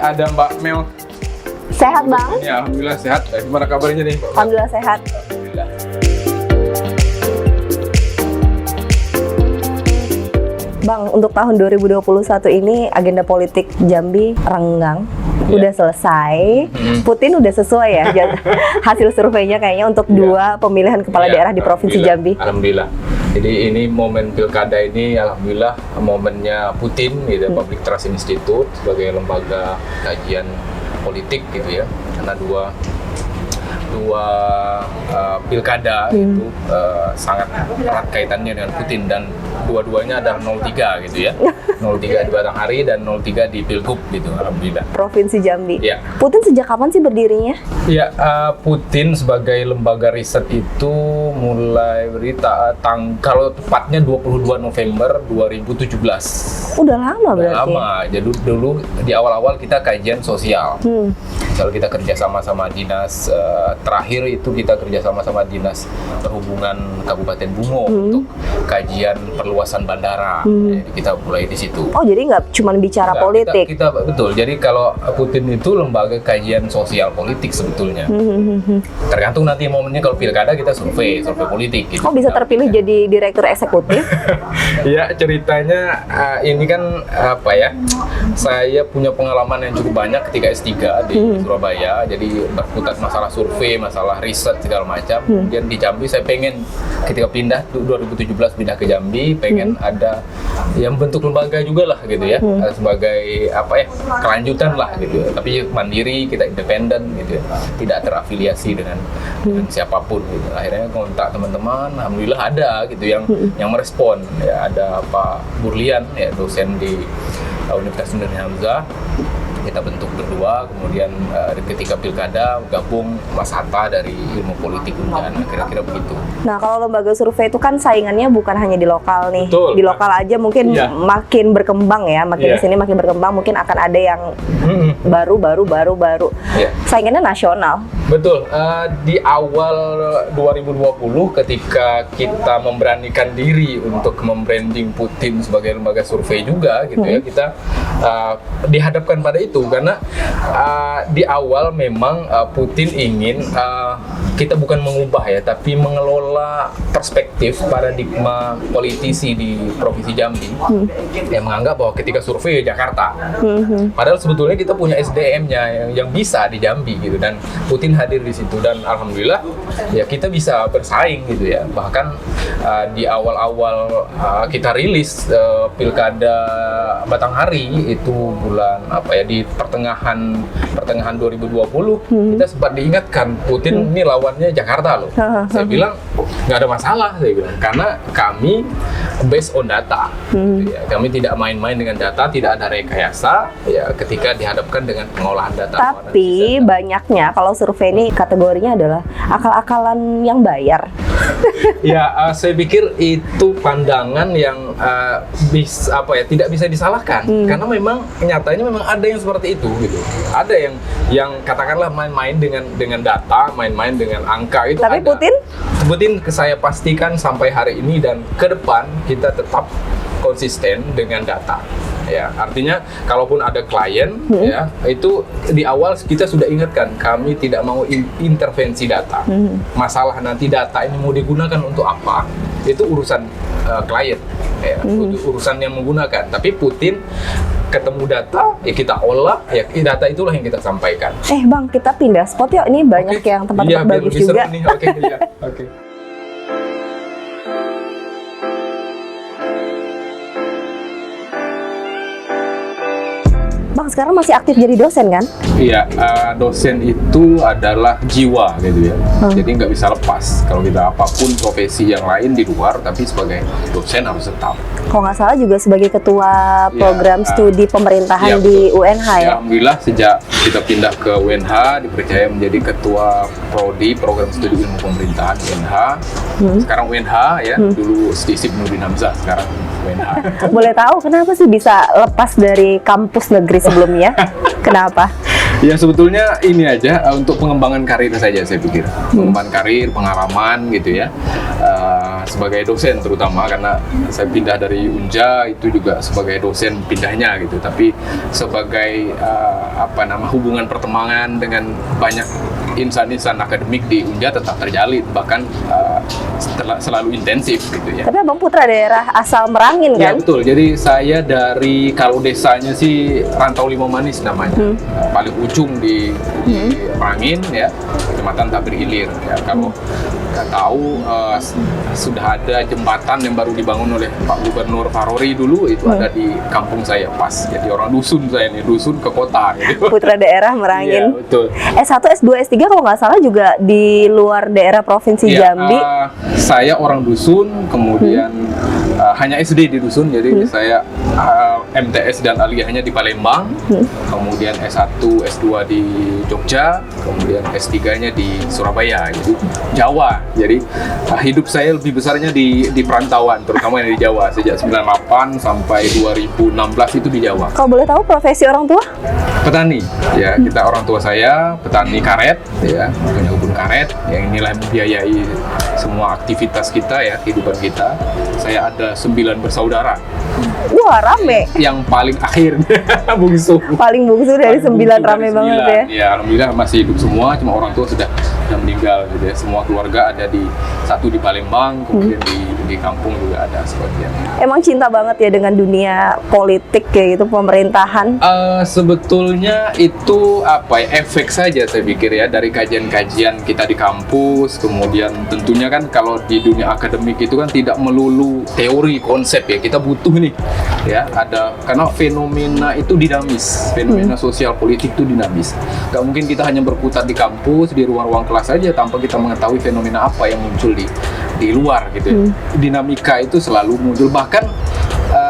Ada Mbak Mel. Sehat Bang? Ya, alhamdulillah sehat. Gimana kabarnya nih Mbak? Alhamdulillah sehat. Alhamdulillah. Bang, untuk tahun 2021 ini agenda politik Jambi renggang. Udah selesai. Putin udah sesuai ya hasil surveinya kayaknya untuk dua pemilihan kepala daerah di Provinsi Jambi. Alhamdulillah. Jadi ini momen pilkada ini alhamdulillah momennya Putin gitu, Public Trust Institute sebagai lembaga kajian politik gitu ya. Karena dua pilkada itu sangat erat kaitannya dengan Putin dan dua-duanya adalah 03 gitu ya. 03 di Batanghari dan 03 di Pilgub gitu, alhamdulillah. Provinsi Jambi. Ya. Putin sejak kapan sih berdirinya? Ya, Putin sebagai lembaga riset itu mulai berita kalau tepatnya 22 November 2017. Udah lama berarti. Udah lama. Jadi dulu di awal-awal kita kajian sosial. Kalau kita kerja sama dinas terakhir itu kita kerja sama dinas perhubungan Kabupaten Bungo untuk kajian perluasan bandara. Jadi kita mulai di situ. Oh, jadi nggak cuma bicara politik? Kita betul. Jadi kalau Putin itu lembaga kajian sosial politik sebetulnya. Tergantung nanti momennya, kalau pilkada kita survei politik. Gitu. Oh, bisa terpilih jadi direktur eksekutif? Ya, ceritanya ini kan apa ya? Saya punya pengalaman yang cukup banyak ketika S3 di Surabaya. Jadi berkutat masalah survei, masalah riset segala macam. Kemudian di Jambi saya pengen ketika pindah 2017 pindah ke Jambi, pengen ada yang bentuk lembaga juga lah gitu ya, sebagai apa ya, kelanjutan lah gitu ya. Tapi mandiri, kita independen gitu ya, tidak terafiliasi dengan siapapun gitu. Akhirnya kontak teman-teman, alhamdulillah ada gitu yang merespon ya. Ada Pak Burlian ya, dosen di Universitas Sunda Hamzah. Kita bentuk berdua, kemudian ketika pilkada gabung Mas Hatta dari ilmu politik UNJAN, kira-kira begitu. Nah, kalau lembaga survei itu kan saingannya bukan hanya di lokal nih. Betul. Di lokal aja mungkin makin berkembang ya, makin kesini makin berkembang, mungkin akan ada yang baru. Saingannya nasional. Betul. Di awal 2020 ketika kita memberanikan diri untuk membranding Putin sebagai lembaga survei juga gitu ya, kita dihadapkan pada itu karena di awal memang Putin ingin kita bukan mengubah ya, tapi mengelola perspektif paradigma politisi di Provinsi Jambi yang menganggap bahwa ketika survei Jakarta, padahal sebetulnya kita punya SDM-nya yang bisa di Jambi gitu, dan Putin hadir di situ dan alhamdulillah ya kita bisa bersaing gitu ya. Bahkan di awal-awal kita rilis pilkada Batanghari itu bulan apa ya, di pertengahan 2020 kita sempat diingatkan Putin ini lawannya Jakarta loh. Saya bilang nggak ada masalah, saya bilang, karena kami based on data. Gitu ya. Kami tidak main-main dengan data, tidak ada rekayasa ya ketika dihadapkan dengan pengolahan data. Tapi banyaknya kalau survei ini kategorinya adalah akal-akalan yang bayar. Ya, saya pikir itu pandangan yang tidak bisa disalahkan karena memang nyatanya memang ada yang seperti itu gitu. Ada yang katakanlah main-main dengan data, main-main dengan angka itu. Tapi ada. Putin Saya pastikan sampai hari ini dan ke depan kita tetap konsisten dengan data. Ya, artinya kalaupun ada klien ya, itu di awal kita sudah ingatkan kami tidak mau intervensi data. Masalah nanti data ini mau digunakan untuk apa? Itu urusan klien ya, urusan yang menggunakan. Tapi Putin ketemu data ya kita olah, ya data itulah yang kita sampaikan. Bang, kita pindah spot yuk, ini banyak yang tempat-tempat bagus juga. Oke. Bang, Bang sekarang masih aktif jadi dosen kan? Iya, dosen itu adalah jiwa gitu ya. Jadi nggak bisa lepas. Kalau kita apapun profesi yang lain di luar, tapi sebagai dosen harus tetap. Kalau nggak salah juga sebagai ketua program studi pemerintahan iya, di betul. UNH ya? Alhamdulillah sejak kita pindah ke UNH dipercaya menjadi ketua prodi program studi ilmu pemerintahan UNH. Sekarang UNH ya, dulu Stisip Nurdin Hamzah, sekarang UNH. Boleh tahu kenapa sih bisa lepas dari kampus negeri sebelumnya? Kenapa? Ya sebetulnya ini aja untuk pengembangan karir saja saya pikir. Pengembangan karir, pengalaman gitu ya. Sebagai dosen terutama karena saya pindah dari Unja itu juga sebagai dosen pindahnya gitu. Tapi sebagai hubungan pertemanan dengan banyak insan-insan akademik di Unja tetap terjalin, bahkan selalu intensif gitu ya. Tapi Abang putra daerah asal Merangin Ya kan? betul, jadi saya dari, kalau desanya sih Rantau Limau Manis namanya, paling ujung di Merangin ya, Kecamatan Tabir Ilir ya. Kalau nggak tahu sudah ada jembatan yang baru dibangun oleh Pak Gubernur Farori dulu, itu ada di kampung saya pas, jadi orang dusun saya nih, dusun ke kota gitu. Putra daerah Merangin. Iya betul. S1, S2, S3 kalau nggak salah juga di luar daerah Provinsi Iya, Jambi. saya orang dusun, kemudian hanya SD di dusun, jadi saya MTS dan aliyahnya di Palembang, kemudian S1, S2 di Jogja, kemudian S3-nya di Surabaya, jadi Jawa. Jadi hidup saya lebih besarnya di perantauan, terutama yang di Jawa, sejak 98 sampai 2016 itu di Jawa. Kalau boleh tahu profesi orang tua? Petani, ya kita orang tua saya petani karet, ya punya kebun karet, yang inilah yang membiayai semua aktivitas kita ya, kehidupan kita. Saya ada 9 bersaudara. Wah, rame. Yang paling akhir bungsu. Paling bungsu dari Paling 9, bungsu rame dari banget 9. ya. Ya, alhamdulillah masih hidup semua, cuma orang tua sudah meninggal gitu ya. Semua keluarga ada satu di Palembang, kemudian di kampung juga ada sebagian. Emang cinta banget ya dengan dunia politik kayak gitu, pemerintahan. Sebetulnya itu efek saja saya pikir ya, dari kajian-kajian kita di kampus, kemudian tentunya kan kalau di dunia akademik itu kan tidak melulu teori konsep ya, kita butuh nih ya, karena fenomena itu dinamis, fenomena sosial politik itu dinamis. Gak mungkin kita hanya berputar di kampus, di ruang-ruang kelas saja tanpa kita mengetahui fenomena apa yang muncul di luar gitu ya. Dinamika itu selalu muncul, bahkan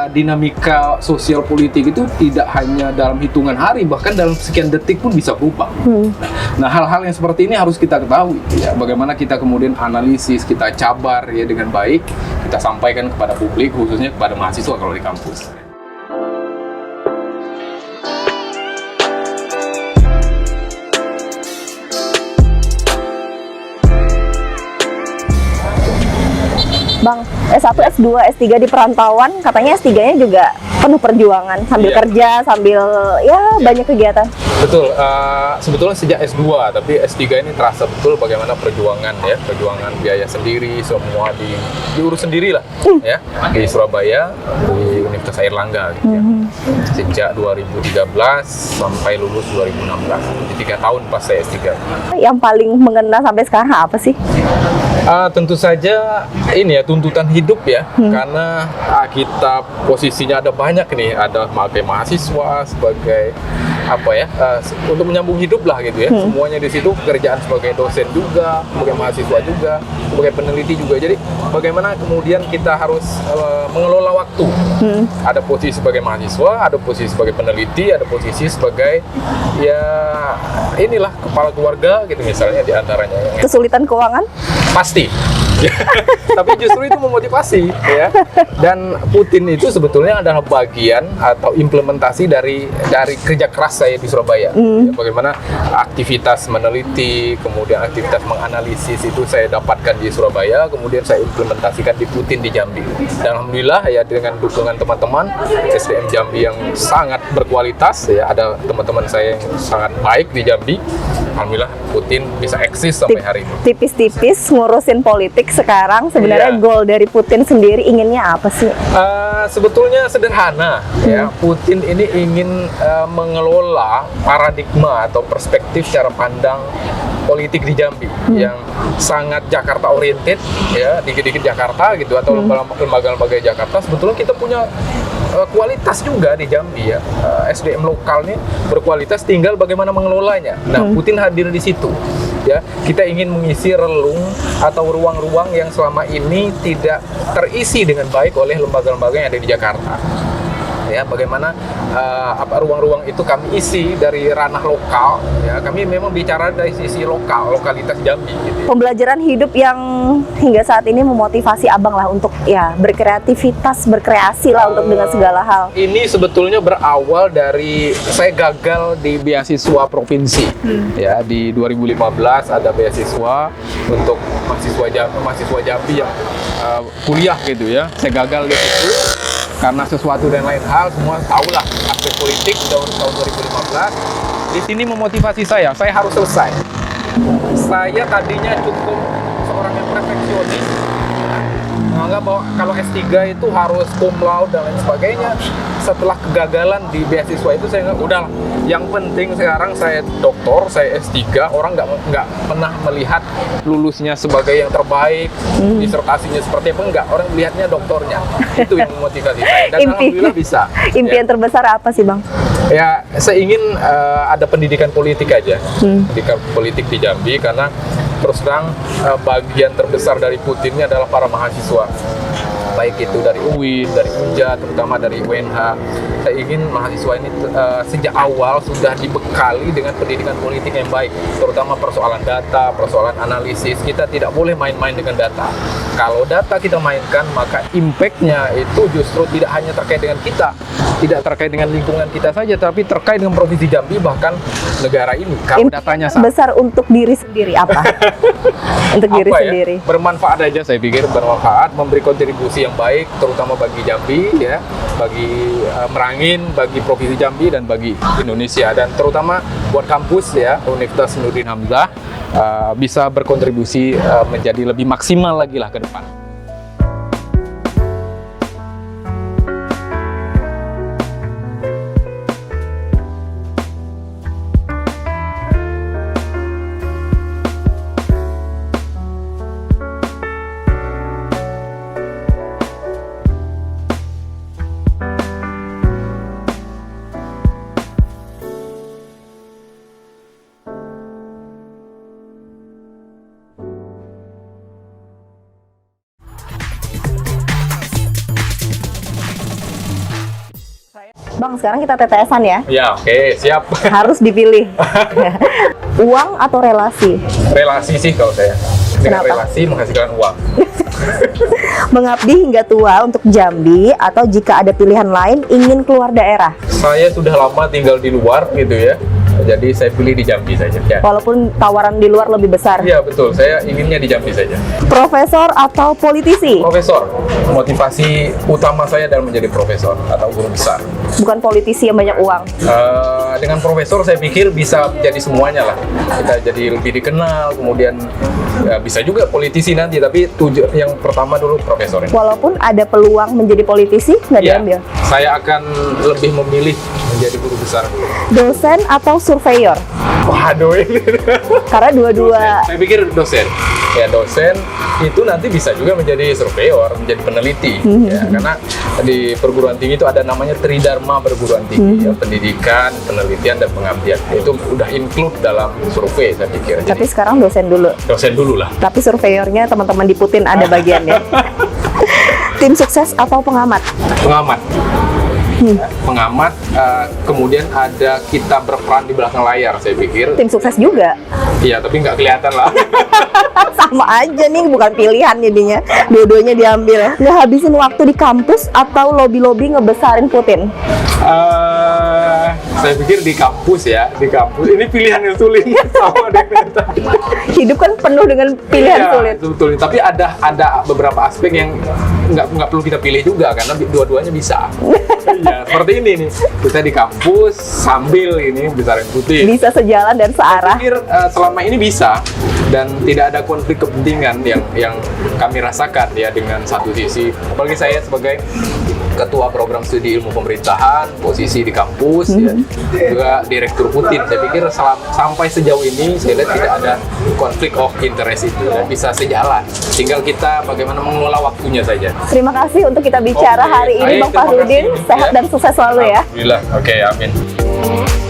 dinamika sosial politik itu tidak hanya dalam hitungan hari, bahkan dalam sekian detik pun bisa berubah. Nah, hal-hal yang seperti ini harus kita ketahui ya, bagaimana kita kemudian analisis, kita cabar ya dengan baik, kita sampaikan kepada publik, khususnya kepada mahasiswa kalau di kampus. Bang, S1, S2, S3 di perantauan, katanya S3-nya juga penuh perjuangan, sambil kerja, sambil banyak kegiatan. Betul, sebetulnya sejak S2, tapi S3 ini terasa betul bagaimana perjuangan ya, perjuangan biaya sendiri, semua diurus sendiri lah ya, di Surabaya, di Universitas Airlangga gitu ya. Sejak 2013 sampai lulus 2016, jadi 3 tahun pas saya S3. Yang paling mengena sampai sekarang apa sih? Tentu saja ini ya, tuntutan hidup ya, karena kita posisinya ada banyak nih, ada sebagai mahasiswa, sebagai untuk menyambung hidup lah gitu ya. Semuanya di situ, pekerjaan sebagai dosen juga, sebagai mahasiswa juga, sebagai peneliti juga. Jadi bagaimana kemudian kita harus mengelola waktu. Ada posisi sebagai mahasiswa, ada posisi sebagai peneliti, ada posisi sebagai kepala keluarga gitu misalnya, di antaranya. Kesulitan keuangan? Pasti. Tapi justru itu memotivasi ya. Dan Putin itu sebetulnya adalah bagian atau implementasi dari kerja keras saya di Surabaya. Ya, bagaimana aktivitas meneliti, kemudian aktivitas menganalisis itu saya dapatkan di Surabaya, kemudian saya implementasikan di Putin di Jambi. Dan alhamdulillah ya, dengan dukungan teman-teman SDM Jambi yang sangat berkualitas ya, ada teman-teman saya yang sangat baik di Jambi. Alhamdulillah Putin bisa eksis sampai hari ini. Tipis-tipis ngurusin politik sekarang, sebenarnya goal dari Putin sendiri inginnya apa sih? Sebetulnya sederhana ya. Putin ini ingin mengelola paradigma atau perspektif cara pandang politik di Jambi yang sangat Jakarta oriented ya, dikit-dikit Jakarta gitu, atau lembaga-lembaga Jakarta. Sebetulnya kita punya kualitas juga di Jambi ya. SDM lokal ini berkualitas, tinggal bagaimana mengelolanya. Nah, Putin hadir di situ. Ya, kita ingin mengisi relung atau ruang-ruang yang selama ini tidak terisi dengan baik oleh lembaga-lembaga yang ada di Jakarta. Ya, bagaimana ruang-ruang itu kami isi dari ranah lokal. Ya, kami memang bicara dari sisi lokalitas Jambi. Gitu ya. Pembelajaran hidup yang hingga saat ini memotivasi abang lah untuk ya berkreativitas, berkreasi lah untuk dengan segala hal. Ini sebetulnya berawal dari saya gagal di beasiswa provinsi. Ya, di 2015 ada beasiswa untuk mahasiswa Jambi yang kuliah gitu ya. Saya gagal di situ karena sesuatu dan lain hal, semua tahulah aspek politik tahun 2015. Di sini memotivasi saya harus selesai. Saya tadinya cukup seorang yang perfeksionis, menganggap bahwa kalau S3 itu harus cum laude dan lain sebagainya. Setelah kegagalan di beasiswa itu saya udah, yang penting sekarang saya doktor, saya S3, orang nggak pernah melihat lulusnya sebagai yang terbaik, disertasinya seperti apa, enggak, orang melihatnya doktornya. Itu yang memotivasi saya, dan alhamdulillah bisa. Impian ya. terbesar apa sih bang? Ya, saya ingin ada pendidikan politik aja, pendidikan politik di Jambi, karena terus terang bagian terbesar dari Putin ini adalah para mahasiswa, baik itu dari UIN, dari UNJA, terutama dari UNH. Saya ingin mahasiswa ini sejak awal sudah dibekali dengan pendidikan politik yang baik, terutama persoalan data, persoalan analisis. Kita tidak boleh main-main dengan data. Kalau data kita mainkan, maka impact-nya itu justru tidak hanya terkait dengan kita, tidak terkait dengan lingkungan kita saja, tapi terkait dengan Provinsi Jambi, bahkan negara ini. Kalau datanya salah. Besar untuk diri sendiri apa? Untuk diri sendiri. Bermanfaat aja, saya pikir bermanfaat, memberi kontribusi yang baik, terutama bagi Jambi, ya, bagi Merangin, bagi Provinsi Jambi, dan bagi Indonesia, dan terutama buat kampus ya, Universitas Nurdin Hamzah bisa berkontribusi menjadi lebih maksimal lagi lah ke depan. Bang, sekarang kita TTS-an ya? Ya, oke, siap. Harus dipilih. Uang atau relasi? Relasi sih kalau saya. Dengan Kenapa? relasi menghasilkan uang. Mengabdi hingga tua untuk Jambi, atau jika ada pilihan lain ingin keluar daerah? Saya sudah lama tinggal di luar gitu ya. Jadi saya pilih di Jambi saja. Ya. Walaupun tawaran di luar lebih besar. Iya, betul. Saya inginnya di Jambi saja. Profesor atau politisi? Profesor. Motivasi utama saya adalah menjadi profesor atau guru besar. Bukan politisi yang banyak uang. Dengan profesor saya pikir bisa jadi semuanya lah. Kita jadi lebih dikenal, kemudian bisa juga politisi nanti, tapi yang pertama dulu profesor ini. Walaupun ada peluang menjadi politisi, nggak Ya, diambil. saya akan lebih memilih menjadi guru besar. Dosen atau surveyor? Waduh, ini. Karena dua-dua. Saya pikir dosen. Ya, dosen itu nanti bisa juga menjadi surveyor, menjadi peneliti. Ya, karena di perguruan tinggi itu ada namanya Tridharma perguruan tinggi, ya, pendidikan, penelitian, dan pengabdian. Itu udah include dalam survei, saya pikir. Tapi Jadi, sekarang dosen dulu. dosen dulu lah. Tapi surveyornya teman-teman di Putin ada bagiannya. Tim sukses atau pengamat? Pengamat. Pengamat, kemudian ada kita berperan di belakang layar, saya pikir. Tim sukses juga. Iya, tapi nggak kelihatan lah. Sama aja nih, bukan pilihan jadinya. Dua-duanya diambil. Ngehabisin waktu di kampus atau lobby-lobby ngebesarin Putin? Saya pikir di kampus ya, di kampus. Ini pilihan yang sulit sama dengan tadi. Hidup kan penuh dengan pilihan Iya, sulit. betul. Tapi ada beberapa aspek yang nggak perlu kita pilih juga, karena dua-duanya bisa. Iya, seperti ini nih. Kita di kampus sambil ini besarin Putin. Bisa sejalan dan searah. Saya pikir selama ini bisa, dan tidak ada konflik kepentingan yang kami rasakan ya dengan satu sisi. Apalagi saya sebagai ketua program studi ilmu pemerintahan, posisi di kampus, ya, juga direktur Putin. Saya pikir sampai sejauh ini saya lihat tidak ada konflik of interest itu dan bisa sejalan. Tinggal kita bagaimana mengelola waktunya saja. Terima kasih untuk kita bicara hari ini, Bang Fahrudin. Sehat dan sukses selalu ya. Alhamdulillah. Oke, amin.